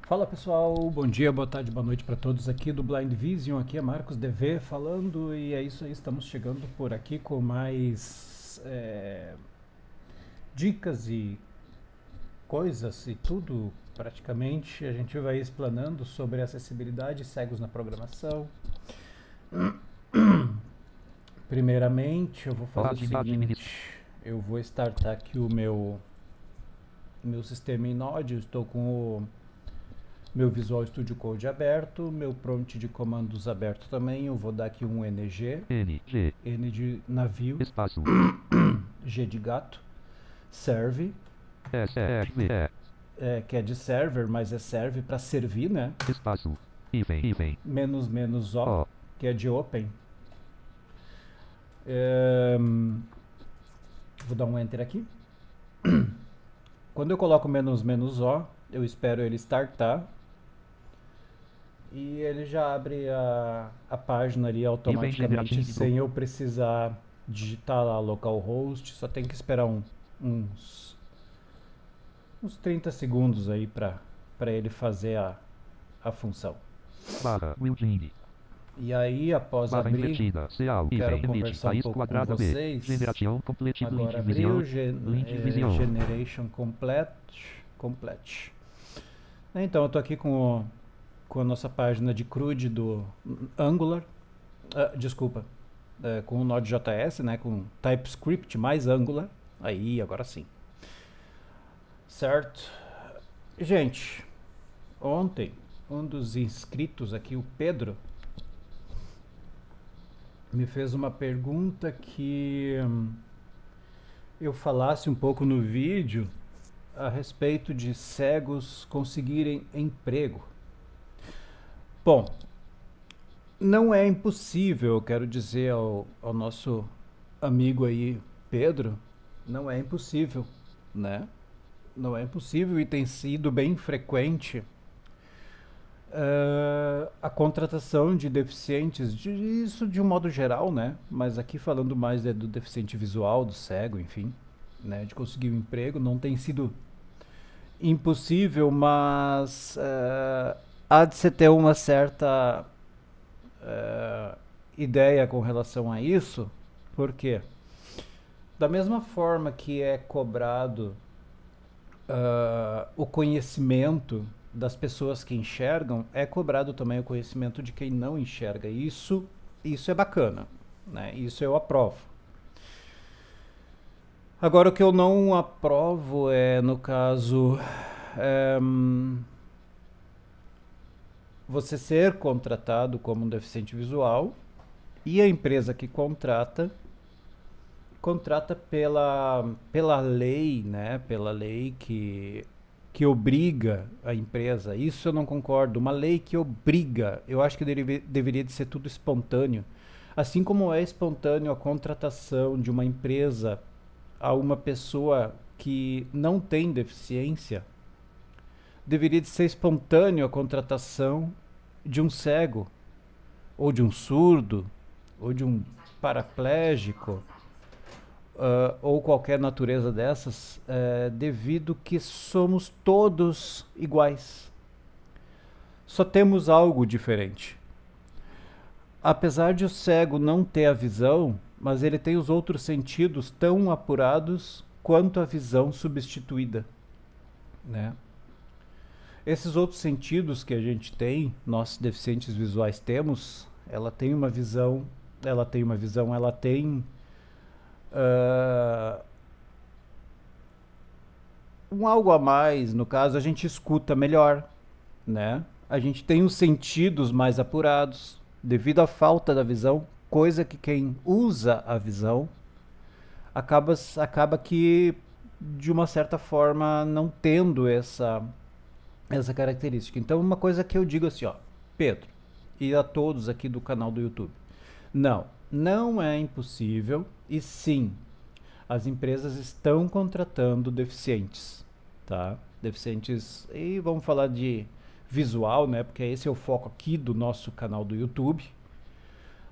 Fala pessoal, bom dia, boa tarde, boa noite para todos aqui do Blind Vision. Aqui é Marcos DV falando e é isso aí, estamos chegando por aqui com mais dicas e coisas e tudo praticamente. A gente vai explanando sobre acessibilidade e cegos na programação. Primeiramente, eu vou fazer o seguinte: eu vou startar aqui o meu sistema em Node. Eu estou com o meu Visual Studio Code aberto, meu prompt de comandos aberto também. Eu vou dar aqui um NG, N de navio, espaço, G de gato, serve, que é de server, mas serve para servir, né? espaço, hífen, Menos menos O, O, que é de open. Vou dar um enter aqui. Quando eu coloco menos menos O, eu espero ele startar. E ele já abre a página ali automaticamente sem eu precisar digitar lá localhost. Só tem que esperar uns 30 segundos aí para ele fazer a função. barra, Wilding, E aí, após barra abrir, invertida, CA, quero hífen, conversar um raiz pouco com quadrada B, vocês. generação complete, Agora blind vision, abriu blind vision, Generation Complete. Então, eu tô aqui com a nossa página de CRUD do Angular. Desculpa, com o Node.js, né, com TypeScript mais Angular. Aí, agora sim. Certo? Gente, ontem um dos inscritos aqui, o Pedro, me fez uma pergunta que eu falasse um pouco no vídeo a respeito de cegos conseguirem emprego. Bom, não é impossível, eu quero dizer ao nosso amigo aí, Pedro, não é impossível, né? Não é impossível e tem sido bem frequente a contratação de deficientes, isso de um modo geral, né? Mas aqui falando mais do deficiente visual, do cego, enfim, né? De conseguir um emprego, não tem sido impossível, mas há de se ter uma certa ideia com relação a isso, porque da mesma forma que é cobrado o conhecimento das pessoas que enxergam, é cobrado também o conhecimento de quem não enxerga. Isso é bacana, né? Isso eu aprovo. Agora, o que eu não aprovo é, no caso, é, você ser contratado como um deficiente visual e a empresa que contrata pela lei, né? Pela lei que obriga a empresa. Isso eu não concordo. Uma lei que obriga. Eu acho que deveria de ser tudo espontâneo. Assim como é espontâneo a contratação de uma empresa a uma pessoa que não tem deficiência, deveria de ser espontâneo a contratação de um cego, ou de um surdo, ou de um paraplégico, ou qualquer natureza dessas, devido que somos todos iguais. Só temos algo diferente. Apesar de o cego não ter a visão, mas ele tem os outros sentidos tão apurados quanto a visão substituída, né? Esses outros sentidos que a gente tem, nós deficientes visuais temos, ela tem uh, um algo a mais. No caso, a gente escuta melhor, né? A gente tem os sentidos mais apurados devido à falta da visão, coisa que quem usa a visão acaba que de uma certa forma não tendo essa característica. Então, uma coisa que eu digo assim, ó, Pedro, e a todos aqui do canal do YouTube, não é impossível, e sim, as empresas estão contratando deficientes, tá? Deficientes, e vamos falar de visual, né? Porque esse é o foco aqui do nosso canal do YouTube,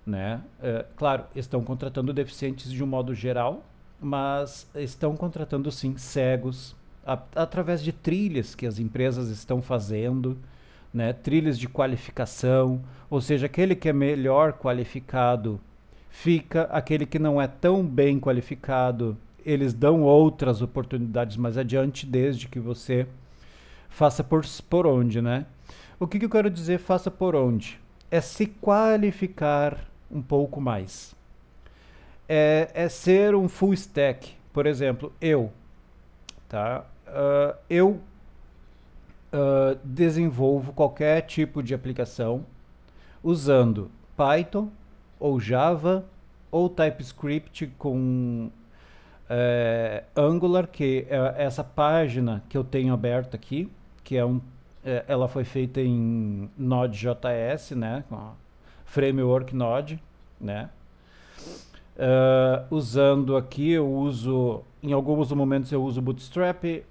né? Claro, estão contratando deficientes de um modo geral, mas estão contratando sim cegos, através de trilhas que as empresas estão fazendo, né? Trilhas de qualificação, ou seja, aquele que é melhor qualificado fica, aquele que não é tão bem qualificado, eles dão outras oportunidades mais adiante, desde que você faça por onde, né? O que eu quero dizer faça por onde? É se qualificar um pouco mais. É ser um full stack. Por exemplo, tá? Eu desenvolvo qualquer tipo de aplicação usando Python ou Java ou TypeScript com Angular, que é essa página que eu tenho aberta aqui, que ela foi feita em Node.js, né, com a framework Node, né. Usando aqui em alguns momentos eu uso Bootstrap,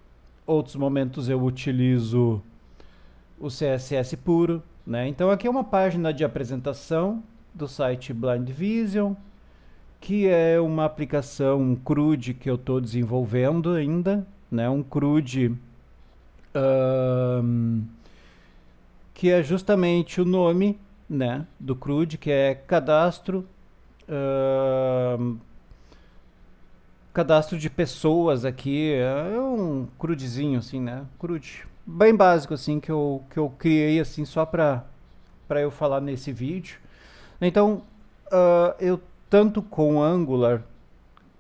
outros momentos eu utilizo o CSS puro, né. Então aqui é uma página de apresentação do site Blind Vision, que é uma aplicação, um CRUD que eu estou desenvolvendo ainda, né? Um CRUD que é justamente o nome, né, do CRUD, que é cadastro de pessoas aqui. É um CRUDzinho assim, né? CRUD bem básico assim que eu criei assim só para eu falar nesse vídeo. Então, eu tanto com Angular,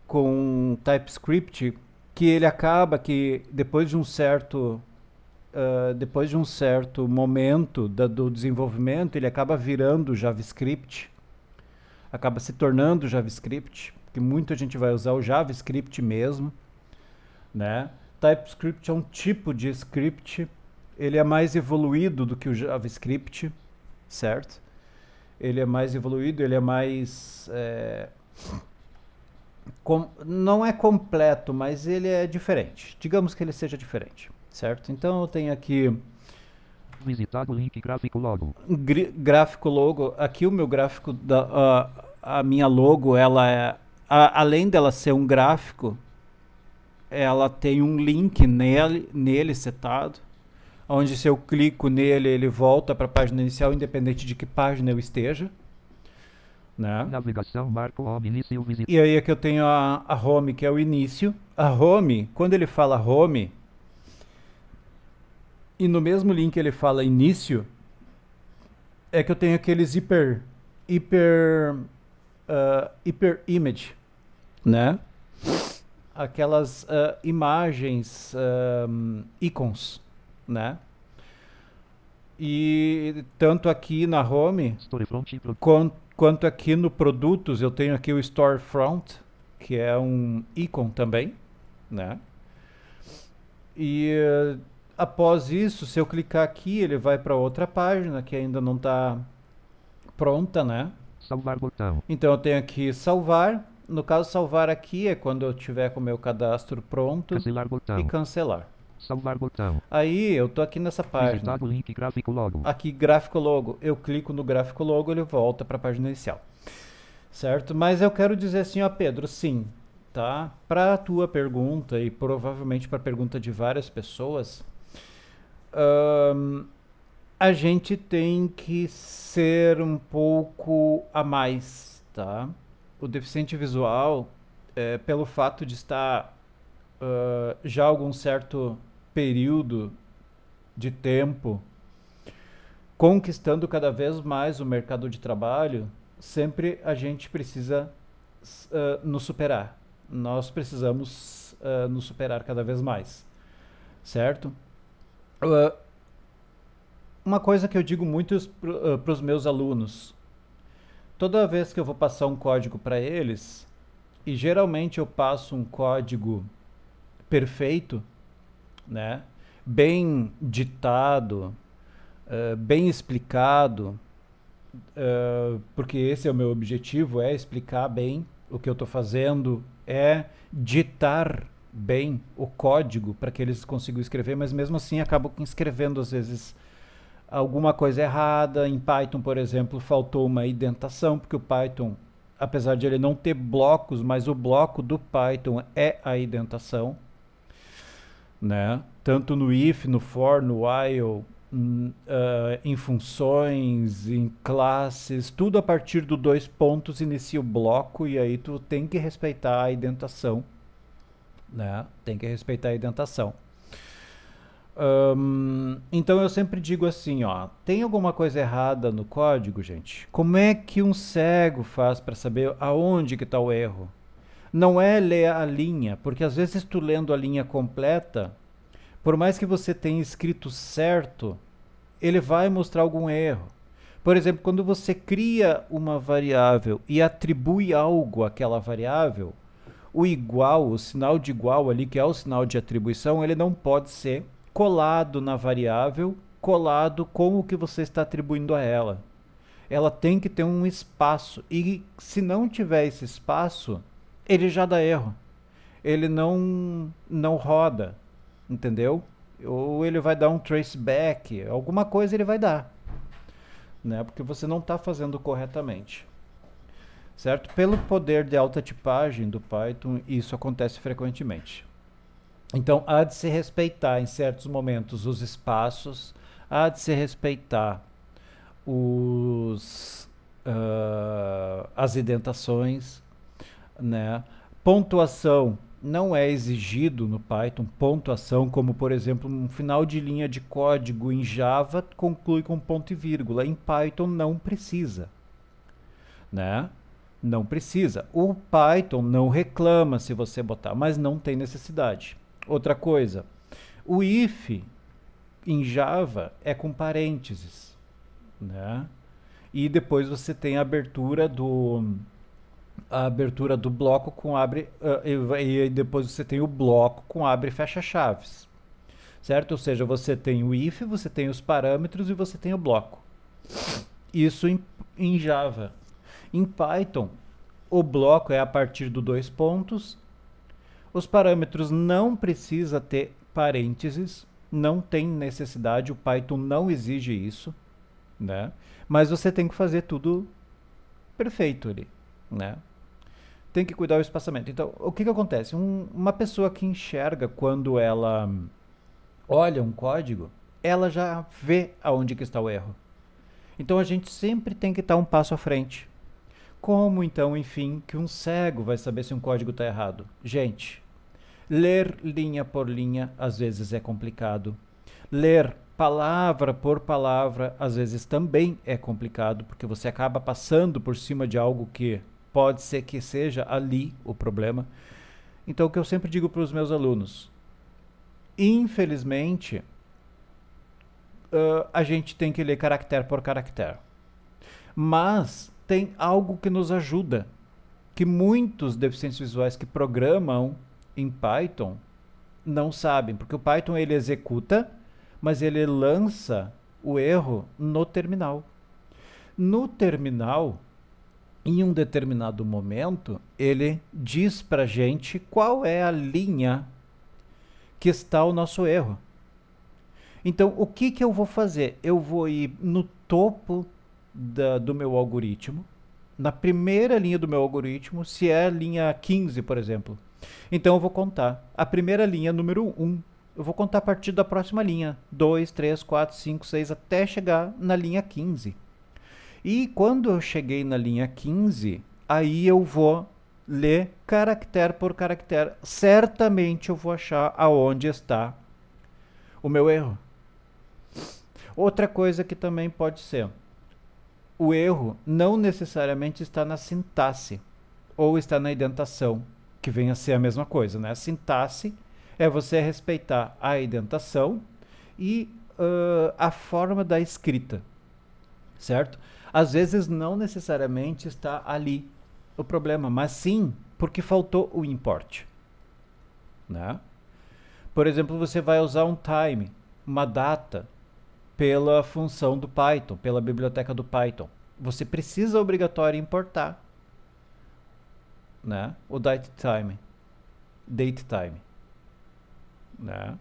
com TypeScript, que ele acaba que depois de um certo momento do desenvolvimento, ele acaba virando JavaScript, acaba se tornando JavaScript, que muita gente vai usar o JavaScript mesmo, né? TypeScript é um tipo de script, ele é mais evoluído do que o JavaScript, certo? Ele é mais evoluído, ele é mais não é completo, mas ele é diferente. Digamos que ele seja diferente, certo? Então eu tenho aqui Visitar o link gráfico logo. gráfico logo. Aqui o meu gráfico, a minha logo, ela além dela ser um gráfico, ela tem um link nele setado, onde se eu clico nele, ele volta para a página inicial, independente de que página eu esteja. Né? Navegação, marco, home, início, visita. E aí aqui eu tenho a home, que é o início. A home, quando ele fala home, e no mesmo link ele fala início, é que eu tenho aqueles hyper image, né? Aquelas imagens, icons, né? E tanto aqui na home quanto aqui no produtos, eu tenho aqui o storefront, que é um ícone também, né? E após isso, se eu clicar aqui, ele vai para outra página que ainda não está pronta, né? Salvar botão. Então eu tenho aqui salvar. No caso, salvar aqui é quando eu tiver com o meu cadastro pronto. Cancelar botão. E cancelar. Salvar botão. Aí eu tô aqui nessa página. Visitar o link gráfico logo. Aqui gráfico logo. Eu clico no gráfico logo, ele volta para a página inicial. Certo? Mas eu quero dizer assim, ó Pedro, sim, tá? Para a tua pergunta e provavelmente para a pergunta de várias pessoas, a gente tem que ser um pouco a mais, tá? O deficiente visual, pelo fato de estar já algum certo período de tempo conquistando cada vez mais o mercado de trabalho, sempre a gente precisa nos superar. Nós precisamos nos superar cada vez mais, certo? Uma coisa que eu digo muito para os meus alunos, toda vez que eu vou passar um código para eles, e geralmente eu passo um código perfeito, né? Bem ditado, bem explicado, porque esse é o meu objetivo, é explicar bem o que eu estou fazendo, é ditar bem o código para que eles consigam escrever, mas mesmo assim acabam escrevendo às vezes alguma coisa errada. Em Python, por exemplo, faltou uma indentação, porque o Python, apesar de ele não ter blocos, mas o bloco do Python é a indentação, né? Tanto no if, no for, no while, em funções, em classes, tudo a partir do dois pontos inicia o bloco e aí tu tem que respeitar a indentação, né? Tem que respeitar a indentação. Então eu sempre digo assim, ó, tem alguma coisa errada no código, gente? Como é que um cego faz para saber aonde que está o erro? Não é ler a linha, porque às vezes tu lendo a linha completa, por mais que você tenha escrito certo, ele vai mostrar algum erro. Por exemplo, quando você cria uma variável e atribui algo àquela variável, o igual, o sinal de igual ali, que é o sinal de atribuição, ele não pode ser colado na variável, colado com o que você está atribuindo a ela. Ela tem que ter um espaço. E se não tiver esse espaço, ele já dá erro. Ele não roda, entendeu? Ou ele vai dar um traceback, alguma coisa ele vai dar, né? Porque você não está fazendo corretamente, certo? Pelo poder de alta tipagem do Python, isso acontece frequentemente. Então, há de se respeitar em certos momentos os espaços, há de se respeitar as indentações, né? Pontuação não é exigido no Python, pontuação, como por exemplo um final de linha de código em Java conclui com ponto e vírgula. Em Python não precisa, né? Não precisa. O Python não reclama se você botar, mas não tem necessidade. Outra coisa, o if em Java é com parênteses, né? E depois você tem a abertura do bloco com abre e depois você tem o bloco com abre e fecha chaves, certo? Ou seja, você tem o if, você tem os parâmetros e você tem o bloco. Isso em Java. Em Python, o bloco é a partir do dois pontos. Os parâmetros não precisa ter parênteses, não tem necessidade, o Python não exige isso, né? Mas você tem que fazer tudo perfeito ali, né? Tem que cuidar do espaçamento. Então, o que acontece? Uma pessoa que enxerga quando ela olha um código, ela já vê aonde que está o erro. Então a gente sempre tem que estar um passo à frente. Como então, enfim, que um cego vai saber se um código está errado? Gente, ler linha por linha às vezes é complicado. Ler palavra por palavra às vezes também é complicado, porque você acaba passando por cima de algo que pode ser que seja ali o problema. Então, o que eu sempre digo para os meus alunos, infelizmente, a gente tem que ler caractere por caractere. Mas tem algo que nos ajuda, que muitos deficientes visuais que programam em Python não sabem, porque o Python ele executa, mas ele lança o erro no terminal. No terminal, em um determinado momento, ele diz pra gente qual é a linha que está o nosso erro. Então, o que eu vou fazer? Eu vou ir no topo do meu algoritmo, na primeira linha do meu algoritmo, se é a linha 15, por exemplo. Então, eu vou contar a primeira linha, número 1. Eu vou contar a partir da próxima linha, 2, 3, 4, 5, 6, até chegar na linha 15. E quando eu cheguei na linha 15, aí eu vou ler caractere por caractere. Certamente eu vou achar aonde está o meu erro. Outra coisa que também pode ser, o erro não necessariamente está na sintaxe ou está na indentação, que vem a ser a mesma coisa, né? A sintaxe é você respeitar a indentação e a forma da escrita, certo? Às vezes não necessariamente está ali o problema, mas sim porque faltou o import, né? Por exemplo, você vai usar um time, uma data, pela função do Python, pela biblioteca do Python. Você precisa obrigatório importar, né? O datetime, né?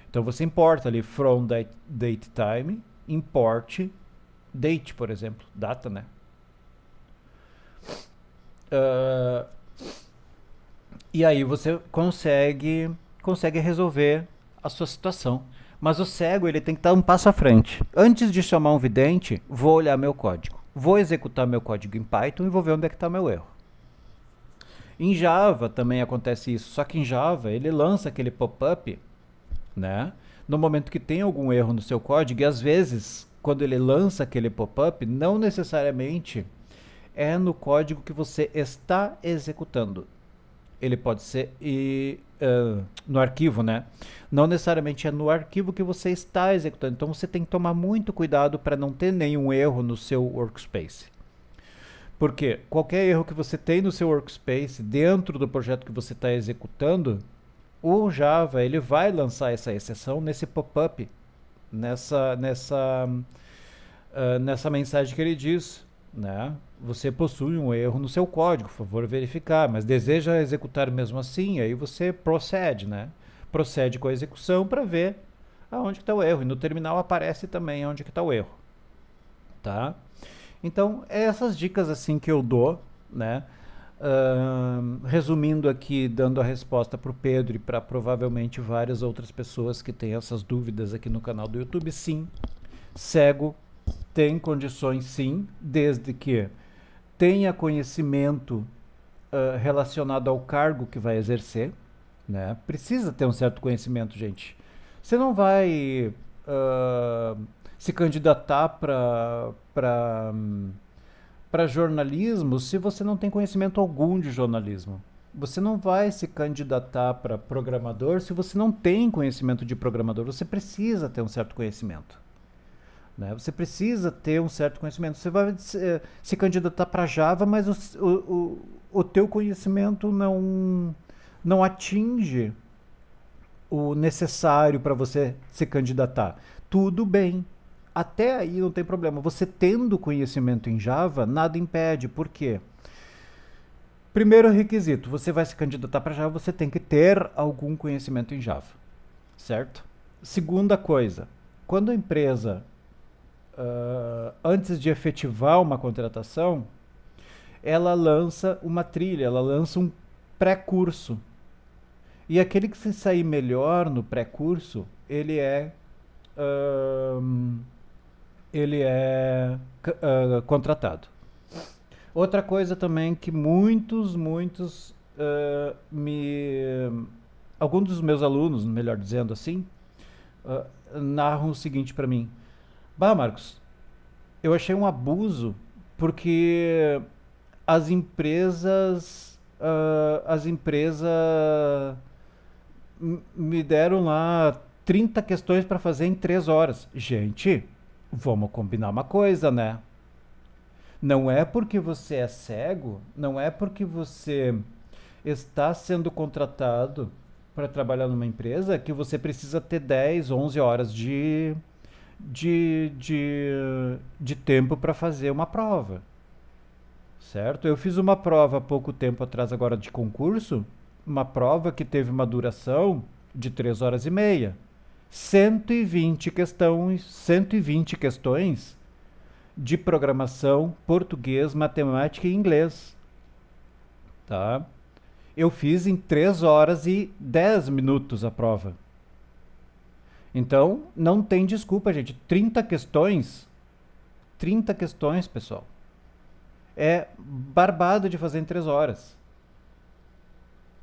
Então você importa ali from datetime, import date, por exemplo, data, né? E aí você consegue resolver a sua situação. Mas o cego, ele tem que estar um passo à frente. Antes de chamar um vidente, vou olhar meu código. Vou executar meu código em Python e vou ver onde é que está meu erro. Em Java também acontece isso, só que em Java ele lança aquele pop-up, né? No momento que tem algum erro no seu código, e às vezes, quando ele lança aquele pop-up, não necessariamente é no código que você está executando. Ele pode ser no arquivo, né? Não necessariamente é no arquivo que você está executando. Então você tem que tomar muito cuidado para não ter nenhum erro no seu workspace. Porque qualquer erro que você tem no seu workspace, dentro do projeto que você está executando, o Java ele vai lançar essa exceção nesse pop-up, nessa mensagem que ele diz, né? Você possui um erro no seu código, por favor verificar, mas deseja executar mesmo assim, aí você procede, né? Procede com a execução para ver aonde está o erro. E no terminal aparece também onde que está o erro, tá? Então, é essas dicas assim que eu dou, né? Resumindo aqui, dando a resposta para o Pedro e para provavelmente várias outras pessoas que têm essas dúvidas aqui no canal do YouTube, sim, cego tem condições sim, desde que tenha conhecimento relacionado ao cargo que vai exercer, né? Precisa ter um certo conhecimento, gente. Você não vai se candidatar para jornalismo se você não tem conhecimento algum de jornalismo. Você não vai se candidatar para programador se você não tem conhecimento de programador. Você precisa ter um certo conhecimento. Né? Você precisa ter um certo conhecimento. Você vai se candidatar para Java, mas o teu conhecimento não atinge o necessário para você se candidatar. Tudo bem. Até aí não tem problema. Você tendo conhecimento em Java, nada impede. Por quê? Primeiro requisito, você vai se candidatar para Java, você tem que ter algum conhecimento em Java. Certo? Segunda coisa, quando a empresa, antes de efetivar uma contratação, ela lança uma trilha, ela lança um pré-curso. E aquele que se sair melhor no pré-curso, ele é contratado. Outra coisa também que muitos alguns dos meus alunos, melhor dizendo assim, narram o seguinte para mim: bah, Marcos, eu achei um abuso porque as empresas me deram lá 30 questões para fazer em 3 horas. Gente, vamos combinar uma coisa, né? Não é porque você é cego, não é porque você está sendo contratado para trabalhar numa empresa que você precisa ter 10, 11 horas de, de, de tempo para fazer uma prova. Certo? Eu fiz uma prova há pouco tempo atrás agora de concurso, uma prova que teve uma duração de 3 horas e meia. 120 questões de programação, português, matemática e inglês. Tá? Eu fiz em 3 horas e 10 minutos a prova. Então, não tem desculpa, gente. 30 questões, pessoal. É barbado de fazer em 3 horas.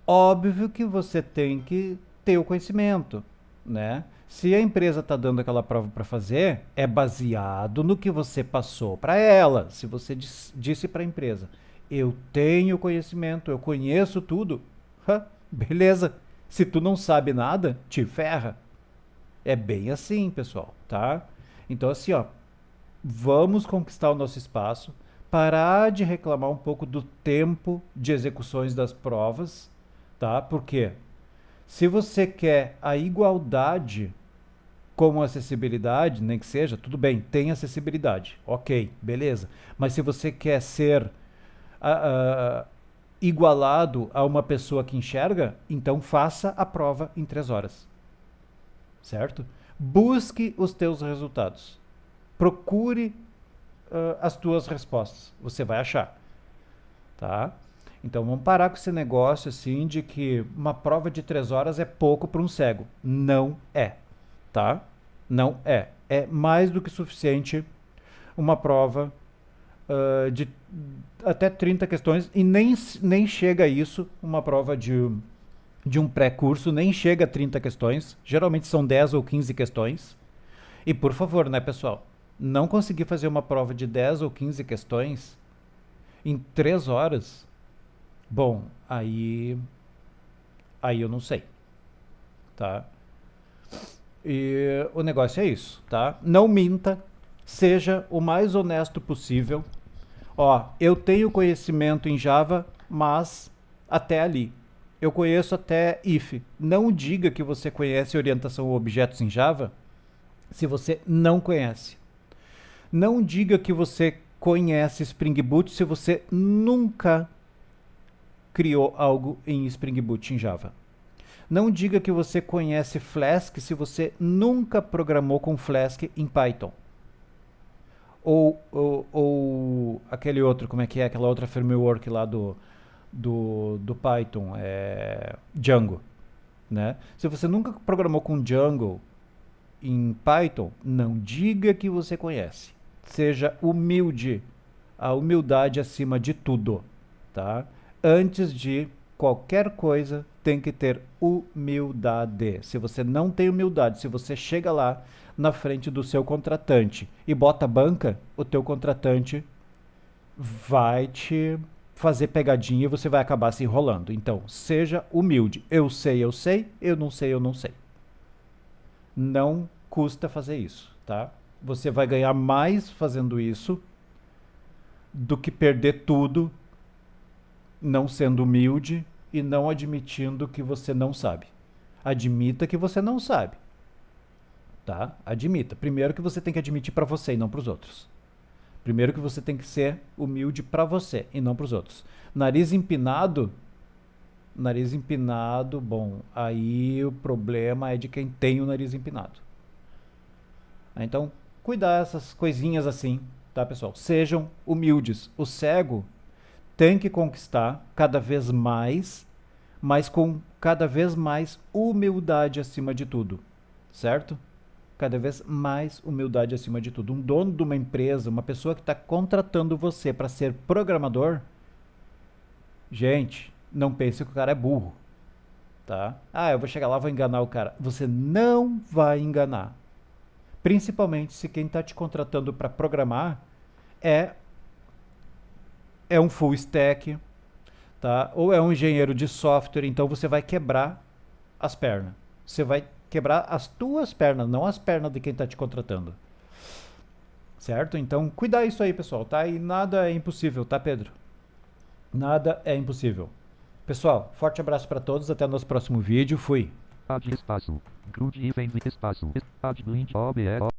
Óbvio que você tem que ter o conhecimento, né? Se a empresa está dando aquela prova para fazer, é baseado no que você passou para ela. Se você disse para a empresa, eu tenho conhecimento, eu conheço tudo, beleza. Se tu não sabe nada, te ferra. É bem assim, pessoal, tá? Então assim, ó, vamos conquistar o nosso espaço, parar de reclamar um pouco do tempo de execuções das provas, tá? Porque se você quer a igualdade como acessibilidade, nem que seja, tudo bem, tem acessibilidade, ok, beleza. Mas se você quer ser igualado a uma pessoa que enxerga, então faça a prova em 3 horas, certo? Busque os teus resultados, procure as tuas respostas, você vai achar, tá? Então vamos parar com esse negócio assim de que uma prova de 3 horas é pouco para um cego. Não é, tá? Não é. É mais do que suficiente uma prova de até 30 questões e nem chega a isso, uma prova de um pré-curso, nem chega a 30 questões. Geralmente são 10 ou 15 questões. E por favor, né, pessoal? Não conseguir fazer uma prova de 10 ou 15 questões em 3 horas, bom, aí eu não sei, tá? E o negócio é isso, tá? Não minta, seja o mais honesto possível. Ó, eu tenho conhecimento em Java, mas até ali. Eu conheço até if. Não diga que você conhece orientação a objetos em Java se você não conhece. Não diga que você conhece Spring Boot se você nunca criou algo em Spring Boot em Java. Não diga que você conhece Flask se você nunca programou com Flask em Python. Ou aquele outro, como é que é? Aquela outra framework lá do Python, Django. Né? Se você nunca programou com Django em Python, não diga que você conhece. Seja humilde. A humildade acima de tudo. Tá? Antes de qualquer coisa, tem que ter humildade. Se você não tem humildade, se você chega lá na frente do seu contratante e bota a banca, o teu contratante vai te fazer pegadinha e você vai acabar se enrolando. Então, seja humilde. Eu sei, eu sei. Eu não sei, eu não sei. Não custa fazer isso, tá? Você vai ganhar mais fazendo isso do que perder tudo não sendo humilde e não admitindo que você não sabe. Admita que você não sabe. Tá? Admita. Primeiro que você tem que admitir para você e não para os outros. Primeiro que você tem que ser humilde para você e não para os outros. Nariz empinado, bom, aí o problema é de quem tem o nariz empinado. Então, cuidar essas coisinhas assim, tá, pessoal? Sejam humildes. O cego tem que conquistar cada vez mais, mas com cada vez mais humildade acima de tudo, certo? Cada vez mais humildade acima de tudo. Um dono de uma empresa, uma pessoa que está contratando você para ser programador, gente, não pense que o cara é burro, tá? Ah, eu vou chegar lá, vou enganar o cara. Você não vai enganar. Principalmente se quem está te contratando para programar é um full stack, tá? Ou é um engenheiro de software, então você vai quebrar as pernas. Você vai quebrar as tuas pernas, não as pernas de quem está te contratando. Certo? Então, cuidar isso aí, pessoal, tá? E nada é impossível, tá, Pedro? Nada é impossível. Pessoal, forte abraço para todos, até o nosso próximo vídeo. Fui. Add espaço. Grude item espaço. Add blind OBS.